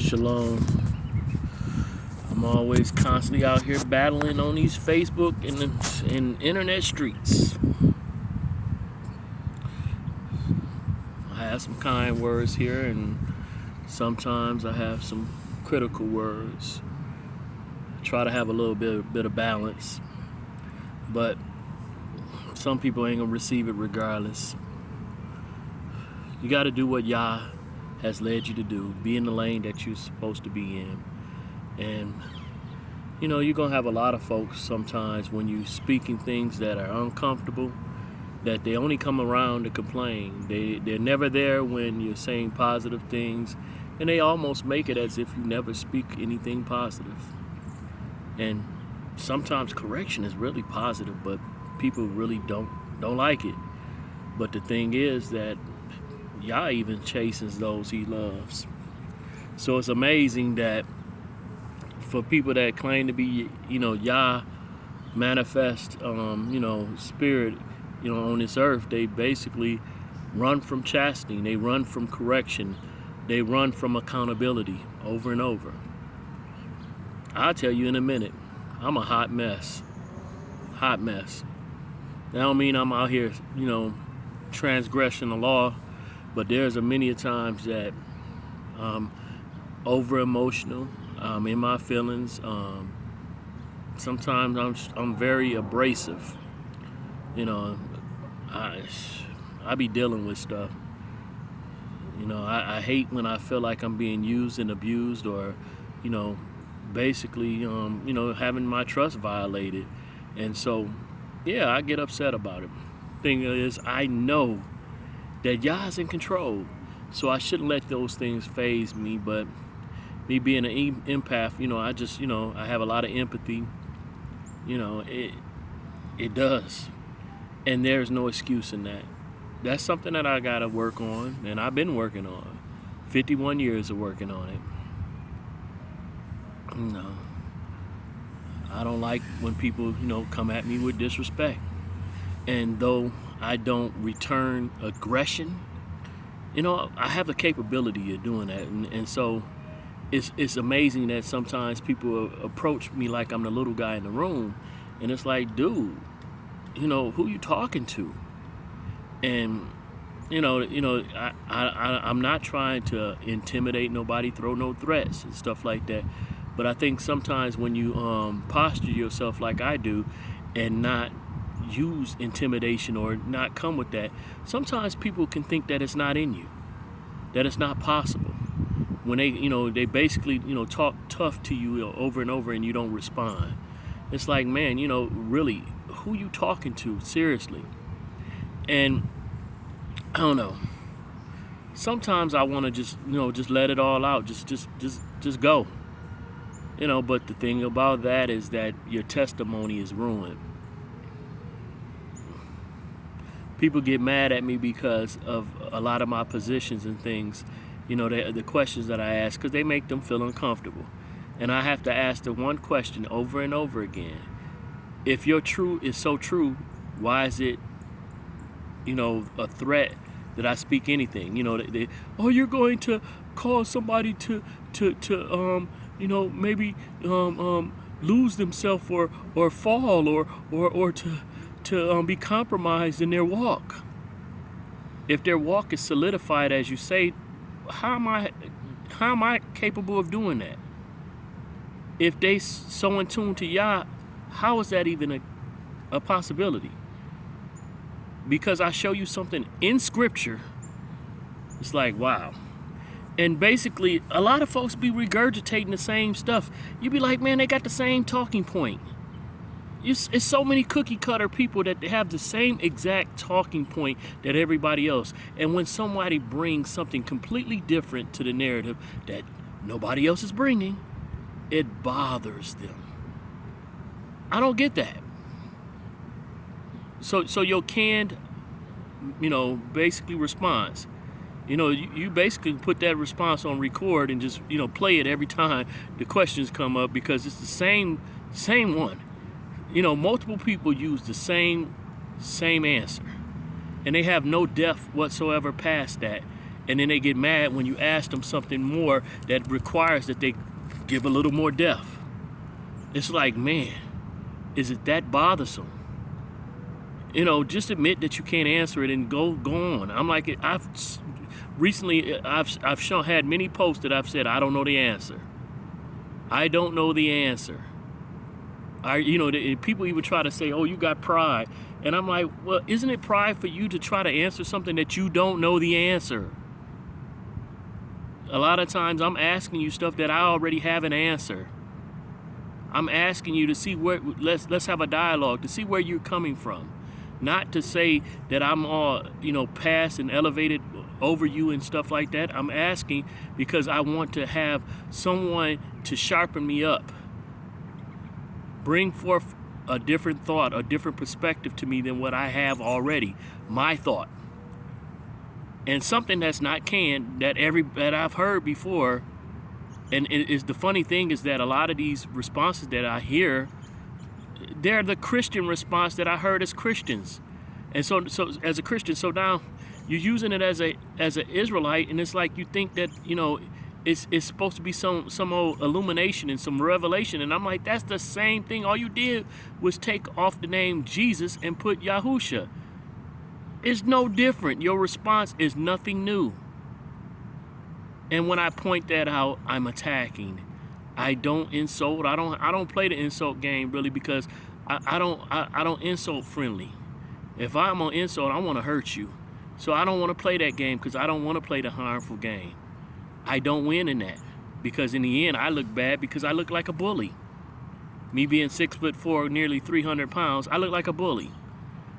Shalom. I'm always constantly out here battling on these Facebook and internet streets. I have some kind words here, and sometimes I have some critical words. I try to have a little bit of balance, but some people ain't gonna receive it regardless. You got to do what Yah has led you to do. Be in the lane that you're supposed to be in. And you're gonna have a lot of folks sometimes when you speaking things that are uncomfortable, that they only come around to complain. They're never there when you're saying positive things, and they almost make it as if you never speak anything positive. And sometimes correction is really positive, but people really don't like it. But the thing is that Yah even chastens those he loves. So it's amazing that for people that claim to be, Yah manifest, spirit, on this earth, they basically run from chastening, they run from correction, they run from accountability over and over. I'll tell you in a minute, I'm a hot mess. Hot mess. That don't mean I'm out here, transgressing the law, but there's many times that over emotional, in my feelings. Sometimes I'm very abrasive. I be dealing with stuff. I hate when I feel like I'm being used and abused, or basically having my trust violated. And so I get upset about it. Thing is, I know that Yah's in control, so I shouldn't let those things faze me. But me being an empath, I have a lot of empathy. It does, and there's no excuse in that. That's something that I gotta work on, and I've been working on. 51 years of working on it. I don't like when people, come at me with disrespect. And though I don't return aggression, I have the capability of doing that. And so it's amazing that sometimes people approach me like I'm the little guy in the room. And it's like, dude, who you talking to? And, I'm not trying to intimidate nobody, throw no threats and stuff like that. But I think sometimes when you posture yourself like I do and not use intimidation or not come with that, sometimes people can think that it's not in you, that it's not possible. When they basically, talk tough to you over and over and you don't respond. It's like, man, really, who you talking to? Seriously. And I don't know. Sometimes I want to just let it all out. Just go. But the thing about that is that your testimony is ruined. People get mad at me because of a lot of my positions and things, the questions that I ask, because they make them feel uncomfortable. And I have to ask the one question over and over again. If your truth is so true, why is it, a threat that I speak anything? You're going to cause somebody to maybe lose themselves or fall or to be compromised in their walk. If their walk is solidified, as you say, how am I capable of doing that? If they so in tune to Yah, how is that even a possibility? Because I show you something in Scripture, it's like, wow. And basically, a lot of folks be regurgitating the same stuff. You be like, man, they got the same talking point. It's so many cookie cutter people that have the same exact talking point that everybody else. And when somebody brings something completely different to the narrative that nobody else is bringing, it bothers them. I don't get that. So your canned, basically response. You basically put that response on record and just, play it every time the questions come up, because it's the same one. Multiple people use the same answer, and they have no depth whatsoever past that. And then they get mad when you ask them something more that requires that they give a little more depth. It's like, man, is it that bothersome? You know, just admit that you can't answer it and go on. I'm like, I've recently had many posts that I've said I don't know the answer. I don't know the answer. People even try to say, oh, you got pride. And I'm like, well, isn't it pride for you to try to answer something that you don't know the answer? A lot of times I'm asking you stuff that I already have an answer. I'm asking you to see let's have a dialogue to see where you're coming from. Not to say that I'm all, past and elevated over you and stuff like that. I'm asking because I want to have someone to sharpen me up. Bring forth a different thought, a different perspective to me than what I have already, my thought. And something that's not canned, that I've heard before, and the funny thing is that a lot of these responses that I hear, they're the Christian response that I heard as Christians. And so as a Christian, so now you're using it as an Israelite, and it's like you think that, it's supposed to be some old illumination and some revelation. And I'm like, that's the same thing. All you did was take off the name Jesus and put Yahusha. It's no different. Your response is nothing new. And when I point that out, I'm attacking. I don't insult. I don't play the insult game really, because I don't insult friendly. If I'm gonna insult, I want to hurt you. So I don't want to play that game because I don't want to play the harmful game. I don't win in that, because in the end I look bad because I look like a bully. Me being 6'4", nearly 300 pounds, I look like a bully.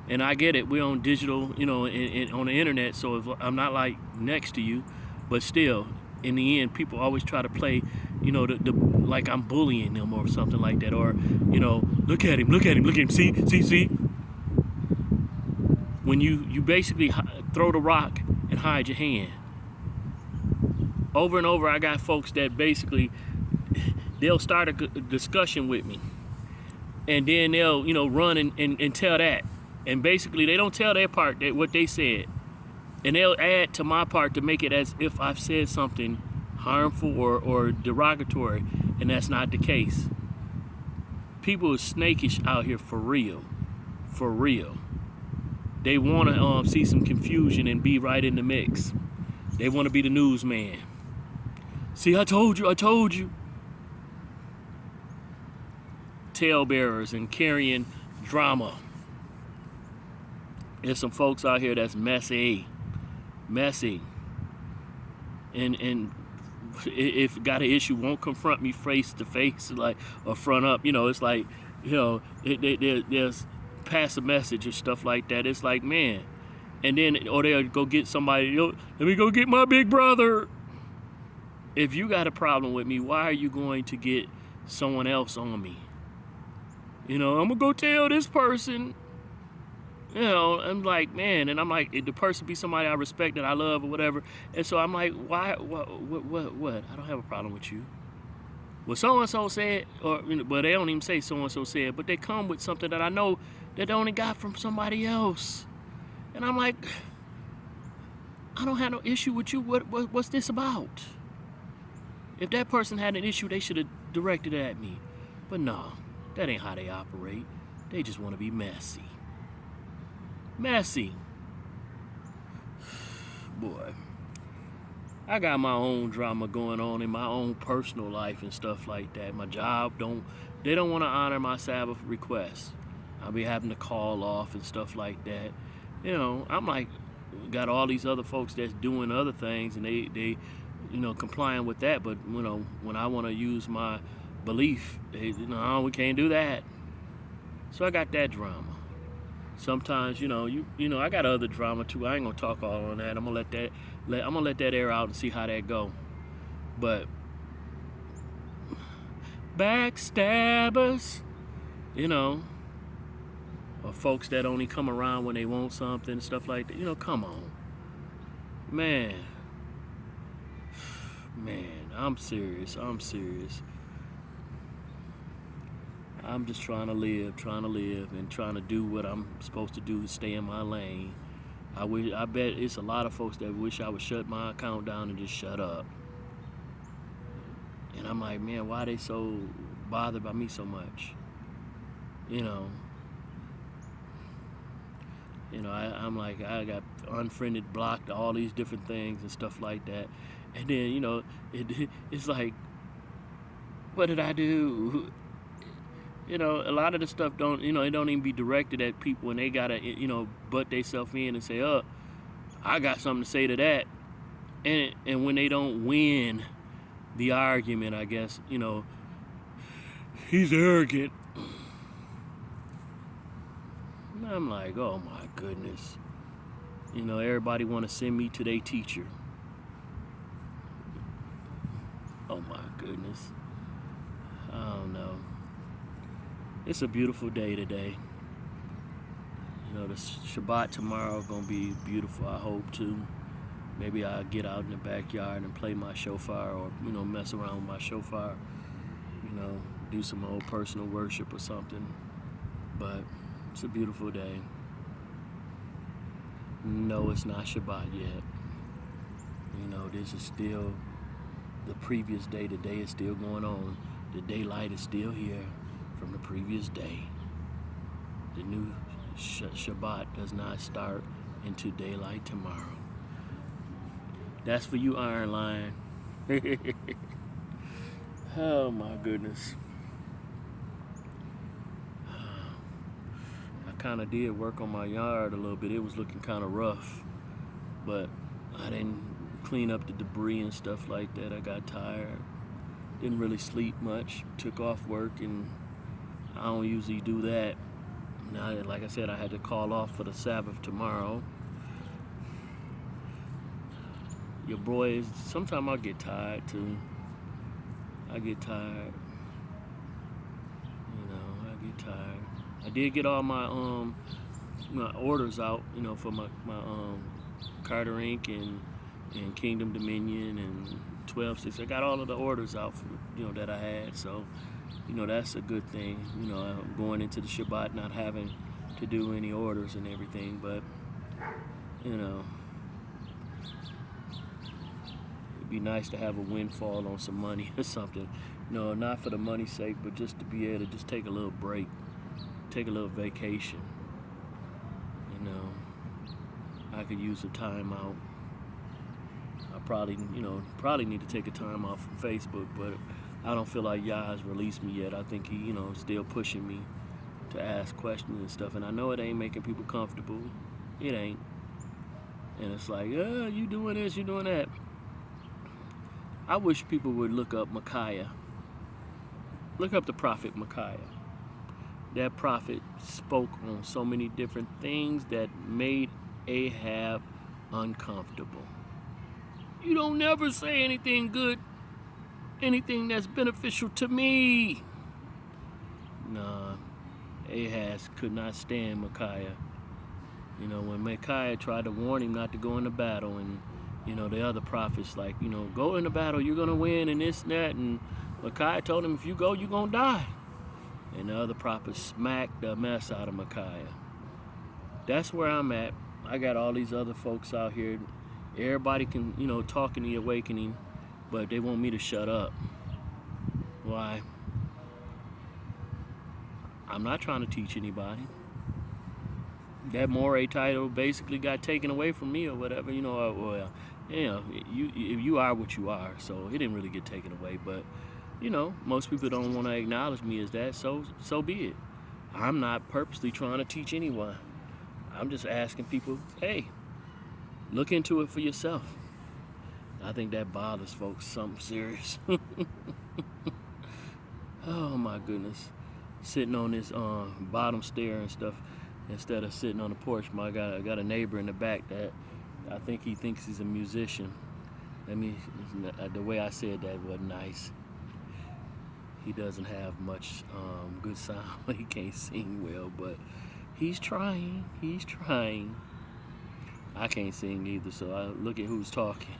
And I get it. We're on digital, on the internet, so if I'm not like next to you, but still, in the end, people always try to play, like I'm bullying them or something like that, or look at him, see. When you basically throw the rock and hide your hand. Over and over, I got folks that basically, they'll start a discussion with me, and then they'll, run and tell that. And basically, they don't tell their part, what they said. And they'll add to my part to make it as if I've said something harmful or derogatory, and that's not the case. People are snakish out here for real. For real. They want to see some confusion and be right in the mix. They want to be the newsman. See, I told you. Talebearers and carrying drama. There's some folks out here that's messy. And if got an issue, won't confront me face to face, like, or front up. It's like, there's pass a message or stuff like that. It's like, man. And then, or they'll go get somebody, let me go get my big brother. If you got a problem with me, why are you going to get someone else on me? I'm going to go tell this person. I'm like, man, and I'm like, the person be somebody I respect, that I love or whatever. And so I'm like, why, what? I don't have a problem with you. Well, so-and-so said, well, they don't even say so-and-so said, but they come with something that I know that they only got from somebody else. And I'm like, I don't have no issue with you. What's this about? If that person had an issue, they should have directed it at me. But no, that ain't how they operate. They just want to be messy. Boy, I got my own drama going on in my own personal life and stuff like that. My job they don't want to honor my Sabbath requests. I'll be having to call off and stuff like that. I'm like, got all these other folks that's doing other things, and they complying with that. But when I want to use my belief, no, we can't do that. So I got that drama. Sometimes, I got other drama too. I ain't gonna talk all on that. I'm gonna let that air out and see how that go. But backstabbers, or folks that only come around when they want something, stuff like that. Come on, man. I'm serious. I'm just trying to live and trying to do what I'm supposed to do to stay in my lane. I bet it's a lot of folks that wish I would shut my account down and just shut up. And I'm like, man, why they so bothered by me so much? You know, I'm like, I got unfriended, blocked, all these different things and stuff like that. And then, it's like, what did I do? A lot of the stuff don't, it don't even be directed at people, and they gotta, butt themselves in and say, oh, I got something to say to that. And when they don't win the argument, I guess, he's arrogant. And I'm like, oh my goodness. Everybody want to send me to their teacher. Oh my goodness. I don't know. It's a beautiful day today. The Shabbat tomorrow gonna be beautiful, I hope too. Maybe I'll get out in the backyard and play my shofar, or mess around with my shofar, do some old personal worship or something. But it's a beautiful day. No, it's not Shabbat yet. This is still the previous day. The day is still going on. The daylight is still here from the previous day. The new Shabbat does not start into daylight tomorrow. That's for you, Iron Lion. Oh my goodness. I kind of did work on my yard a little bit. It was looking kind of rough, but I didn't clean up the debris and stuff like that. I got tired. Didn't really sleep much. Took off work, and I don't usually do that. Now, like I said, I had to call off for the Sabbath tomorrow. Your boys, sometimes I get tired too. I get tired. I get tired. I did get all my orders out, for my Carter Inc. and Kingdom Dominion and 12-6. I got all of the orders out for, that I had. So, that's a good thing. Going into the Shabbat, not having to do any orders and everything. But, it'd be nice to have a windfall on some money or something. Not for the money's sake, but just to be able to just take a little break, take a little vacation. I could use a time out. I probably need to take a time off from Facebook, but I don't feel like Yah has released me yet. I think he, still pushing me to ask questions and stuff. And I know it ain't making people comfortable. It ain't. And it's like, you doing this, you doing that. I wish people would look up Micaiah. Look up the prophet Micaiah. That prophet spoke on so many different things that made Ahab uncomfortable. You don't never say anything good, anything that's beneficial to me. Nah, Ahaz could not stand Micaiah. When Micaiah tried to warn him not to go into battle, and the other prophets like, go into battle, you're gonna win, and this and that, and Micaiah told him, if you go, you're gonna die. And the other prophets smacked the mess out of Micaiah. That's where I'm at. I got all these other folks out here. Everybody can, talk in the awakening, but they want me to shut up. Why? I'm not trying to teach anybody. That Moray title basically got taken away from me or whatever, you are what you are, so it didn't really get taken away. But, most people don't want to acknowledge me as that, so be it. I'm not purposely trying to teach anyone. I'm just asking people, hey, look into it for yourself. I think that bothers folks something serious. Oh my goodness. Sitting on this bottom stair and stuff instead of sitting on the porch. I got a neighbor in the back that I think he thinks he's a musician. The way I said that wasn't nice. He doesn't have much good sound. He can't sing well, but he's trying. I can't sing either, so I look at who's talking.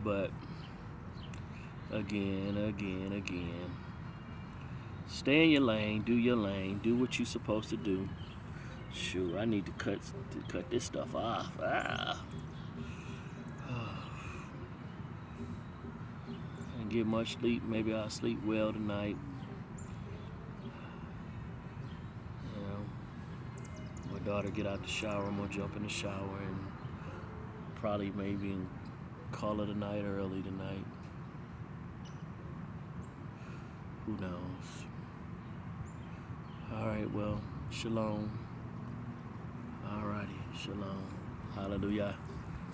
But again. Stay in your lane, do your lane, do what you're supposed to do. Shoot, I need to cut this stuff off. Didn't get much sleep. Maybe I'll sleep well tonight. You know, my daughter get out the shower. I'm gonna jump in the shower and probably maybe call it a night early tonight. Who knows? All right, well, shalom. All righty, shalom. Hallelujah.